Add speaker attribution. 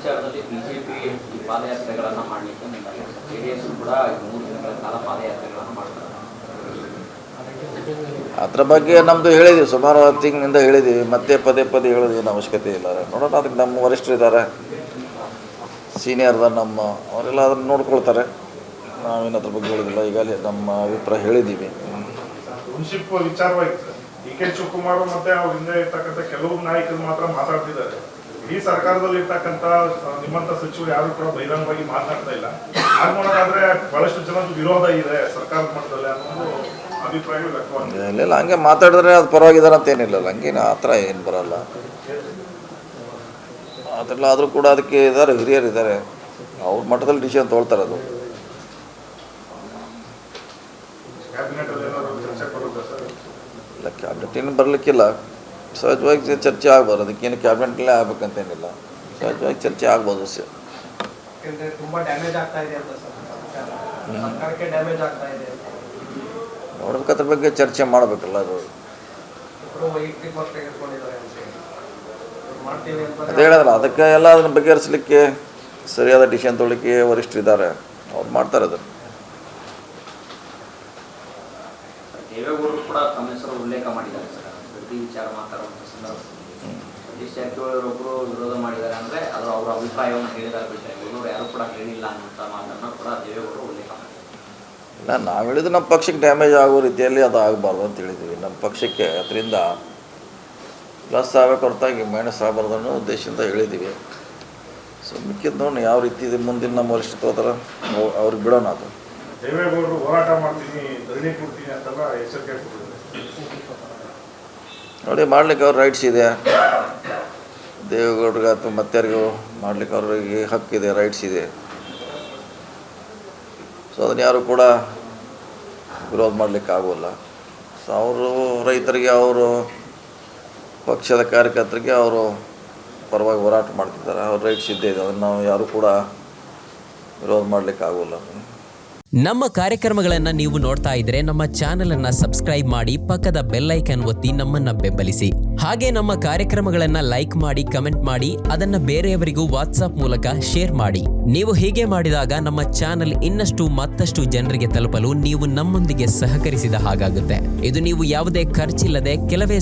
Speaker 1: ವಿಚಾರದಲ್ಲಿ ಬಿಜೆಪಿ ಈ ಪಾದಯಾತ್ರೆಗಳನ್ನು ಮಾಡಲಿಕ್ಕೆ ಮುಂದಾಗಿದೆ. ಜೆಡಿಎಸ್ ಕೂಡ 3 ದಿನಗಳ ಕಾಲ ಪಾದಯಾತ್ರೆಗಳನ್ನು ಮಾಡ್ತಾರೆ.
Speaker 2: ಅದ್ರ ಬಗ್ಗೆ ನಮ್ಮದು ಹೇಳಿದ್ದೀವಿ, ಸುಮಾರು ತಿಂಗಳಿಂದ ಹೇಳಿದ್ದೀವಿ, ಮತ್ತೆ ಪದೇ ಹೇಳೋದೇನು ಅವಶ್ಯಕತೆ ಇಲ್ಲ. ನೋಡೋಣ, ಅದಕ್ಕೆ ನಮ್ಮ ವರಿಷ್ಠರು ಇದ್ದಾರೆ, ಸೀನಿಯರ್ದ ನಮ್ಮ ಅವರೆಲ್ಲ ಅದನ್ನು ನೋಡ್ಕೊಳ್ತಾರೆ. ನಾವೇನು ಅದ್ರ ಬಗ್ಗೆ ಹೇಳೋದಿಲ್ಲ. ಈಗಾಗಲೇ ನಮ್ಮ ಅಭಿಪ್ರಾಯ ಹೇಳಿದ್ದೀವಿ.
Speaker 3: ಟೌನ್ಶಿಪ್ ವಿಚಾರವಾಗಿ ಡಿ ಕೆ ಶಿವಕುಮಾರ್ ಮತ್ತೆ ಅವ್ರ ಹಿಂದೆ ಇರ್ತಕ್ಕಂಥ ಕೆಲವು ನಾಯಕರು ಮಾತ್ರ ಮಾತಾಡ್ತಿದ್ದಾರೆ. ಈ ಸರ್ಕಾರದಲ್ಲಿ ಇರ್ತಕ್ಕಂಥ ನಿಮ್ಮಂತ ಸಚಿವರು ಯಾರು ಕೂಡ ಬಹಿರಂಗವಾಗಿ ಮಾತನಾಡ್ತಾ ಇಲ್ಲ. ಹಾಗೆ ನೋಡೋದಾದ್ರೆ ಬಹಳಷ್ಟು ಜನದ್ದು ವಿರೋಧ ಇದೆ ಸರ್ಕಾರದ ಮಟ್ಟದಲ್ಲಿ ಅನ್ನೋದು ಅಭಿಪ್ರಾಯಗಳು ವ್ಯಕ್ತವಾಗಿದೆ.
Speaker 2: ಇಲ್ಲ, ಹಂಗೆ ಮಾತಾಡಿದ್ರೆ ಅದು ಪರವಾಗಿದ್ದಾರೆ ಅಂತ ಏನಿಲ್ಲ, ಹಂಗೇನು ಆ ಥರ ಏನು ಬರಲ್ಲ. ಅದೆಲ್ಲ ಆದರೂ ಕೂಡ ಅದಕ್ಕೆ ಇದ್ದಾರೆ, ಹಿರಿಯರು ಇದ್ದಾರೆ, ಅವ್ರ ಮಟ್ಟದಲ್ಲಿ ಡಿಸಿಷನ್ ತೊಗೊಳ್ತಾರೆ. ಅದು ಇಲ್ಲ, ಕ್ಯಾಬಿನೆಟ್ ಏನು ಬರಲಿಕ್ಕಿಲ್ಲ. ಸಹಜವಾಗಿ ಚರ್ಚೆ ಆಗ್ಬೋದು, ಅದಕ್ಕೇನು ಕ್ಯಾಬಿನೆಟ್ಲೇ ಆಗ್ಬೇಕಂತೇನಿಲ್ಲ, ಸಹಜವಾಗಿ ಚರ್ಚೆ ಆಗ್ಬೋದು. ನೋಡ್ಬೇಕು, ಅದ್ರ ಬಗ್ಗೆ ಚರ್ಚೆ ಮಾಡಬೇಕಲ್ಲ. ಅದು ಅದೇ ಹೇಳಿದ್ರೆ ಅದಕ್ಕೆ ಎಲ್ಲ ಅದನ್ನು ಬಗೆಹರಿಸಲಿಕ್ಕೆ ಸರಿಯಾದ ಡಿಸಿಷನ್ ತೊಗೊಳ್ಳಿಕ್ಕೆ ವರಿಷ್ಠರಿದ್ದಾರೆ, ಅವ್ರು ಮಾಡ್ತಾರೆ ಅದನ್ನು.
Speaker 1: ದೇವೇಗೌಡರು ಕೂಡ ತಮ್ಮ ಹೆಸರು ಉಲ್ಲೇಖ ಮಾಡಿದ್ದಾರೆ ಸರ್, ಪ್ರತಿ ವಿಚಾರ ಮಾತಾಡುವಂಥ ಸಂದರ್ಭ ಸತೀಶ್ ಜಾರಕಿಹೊಳಿ ಒಬ್ಬರು ವಿರೋಧ ಮಾಡಿದ್ದಾರೆ ಅಂದರೆ ಅದು ಅವರ ಅಭಿಪ್ರಾಯವನ್ನು ಹೇಳಿದ್ದಾರೆ ಬಿಟ್ಟರೆ ಇವರು ಯಾರು ಕೂಡ ಹೇಳಿಲ್ಲ ಅನ್ನುವಂಥ ಮಾತನ್ನು ಕೂಡ ದೇವೇಗೌಡರು ಉಲ್ಲೇಖ ಮಾಡಿದ್ದಾರೆ.
Speaker 2: ಇಲ್ಲ, ನಾವು ಹೇಳಿದ್ದು ನಮ್ಮ ಪಕ್ಷಕ್ಕೆ ಡ್ಯಾಮೇಜ್ ಆಗೋ ರೀತಿಯಲ್ಲಿ ಅದು ಆಗಬಾರ್ದು ಅಂತ ಹೇಳಿದ್ದೀವಿ. ನಮ್ಮ ಪಕ್ಷಕ್ಕೆ ಅದರಿಂದ ಪ್ಲಸ್ ಆಗಬೇಕು ಹೊರತಾಗಿ ಮೈನಸ್ ಆಗಬಾರ್ದು ಅನ್ನೋ ಉದ್ದೇಶದಿಂದ ಹೇಳಿದ್ದೀವಿ. ಸೊ ಮಿಕ್ಕಿದ್ದು ನೋಡಿ ಯಾವ ರೀತಿ ಇದೆ ಮುಂದಿನ ನಮ್ಮ ವರಿಷ್ಠ ಹೋದ್ರೆ ಅವ್ರಿಗೆ ಬಿಡೋಣ. ಅದು
Speaker 3: ದೇವೇಗೌಡರು ಹೋರಾಟ ಮಾಡ್ತೀನಿ, ಧರಣಿ ಕೊಡ್ತೀನಿ ಅಂತೆಲ್ಲ ಎಚ್ಚರಿಕೆ ಕೊಟ್ಟಿದ್ದಾರೆ.
Speaker 2: ನೋಡಿ, ಮಾಡ್ಲಿಕ್ಕೆ ಅವ್ರ ರೈಟ್ಸ್ ಇದೆ. ದೇವೇಗೌಡರಿಗೆ ಅಥವಾ ಮತ್ತಾರಿಗೂ ಮಾಡ್ಲಿಕ್ಕೆ ಅವ್ರಿಗೆ ಹಕ್ಕಿದೆ, ರೈಟ್ಸ್ ಇದೆ. ಸೊ ಅದನ್ನು ಯಾರು ಕೂಡ ವಿರೋಧ ಮಾಡಲಿಕ್ಕೆ ಆಗೋಲ್ಲ. ಸೊ ಅವರು ರೈತರಿಗೆ, ಅವರು ಪಕ್ಷದ ಕಾರ್ಯಕರ್ತರಿಗೆ ಅವರು ಪರವಾಗಿ ಹೋರಾಟ ಮಾಡ್ತಿದ್ದಾರೆ, ಅವ್ರ ರೈಟ್ಸ್ ಇದ್ದೇ ಇದೆ, ಅದನ್ನು ನಾವು ಯಾರು ಕೂಡ ವಿರೋಧ ಮಾಡಲಿಕ್ಕೆ ಆಗೋಲ್ಲ.
Speaker 4: ನಮ್ಮ ಕಾರ್ಯಕ್ರಮಗಳನ್ನು ನೀವು ನೋಡ್ತಾ ಇದ್ರೆ ನಮ್ಮ ಚಾನೆಲ್ ಅನ್ನ ಸಬ್ಸ್ಕ್ರೈಬ್ ಮಾಡಿ, ಪಕ್ಕದ ಬೆಲ್ ಐಕಾನ್ ಒತ್ತಿ ನಮ್ಮನ್ನ ಬೆಂಬಲಿಸಿ. ಹಾಗೆ ನಮ್ಮ ಕಾರ್ಯಕ್ರಮಗಳನ್ನ ಲೈಕ್ ಮಾಡಿ, ಕಮೆಂಟ್ ಮಾಡಿ, ಅದನ್ನ ಬೇರೆಯವರಿಗೂ ವಾಟ್ಸ್ಆಪ್ ಮೂಲಕ ಶೇರ್ ಮಾಡಿ. ನೀವು ಹೀಗೆ ಮಾಡಿದಾಗ ನಮ್ಮ ಚಾನೆಲ್ ಇನ್ನಷ್ಟು ಮತ್ತಷ್ಟು ಜನರಿಗೆ ತಲುಪಲು ನೀವು ನಮ್ಮೊಂದಿಗೆ ಸಹಕರಿಸಿದ ಹಾಗಾಗುತ್ತೆ. ಇದು ನೀವು ಯಾವುದೇ ಖರ್ಚಿಲ್ಲದೆ ಕೆಲವೇ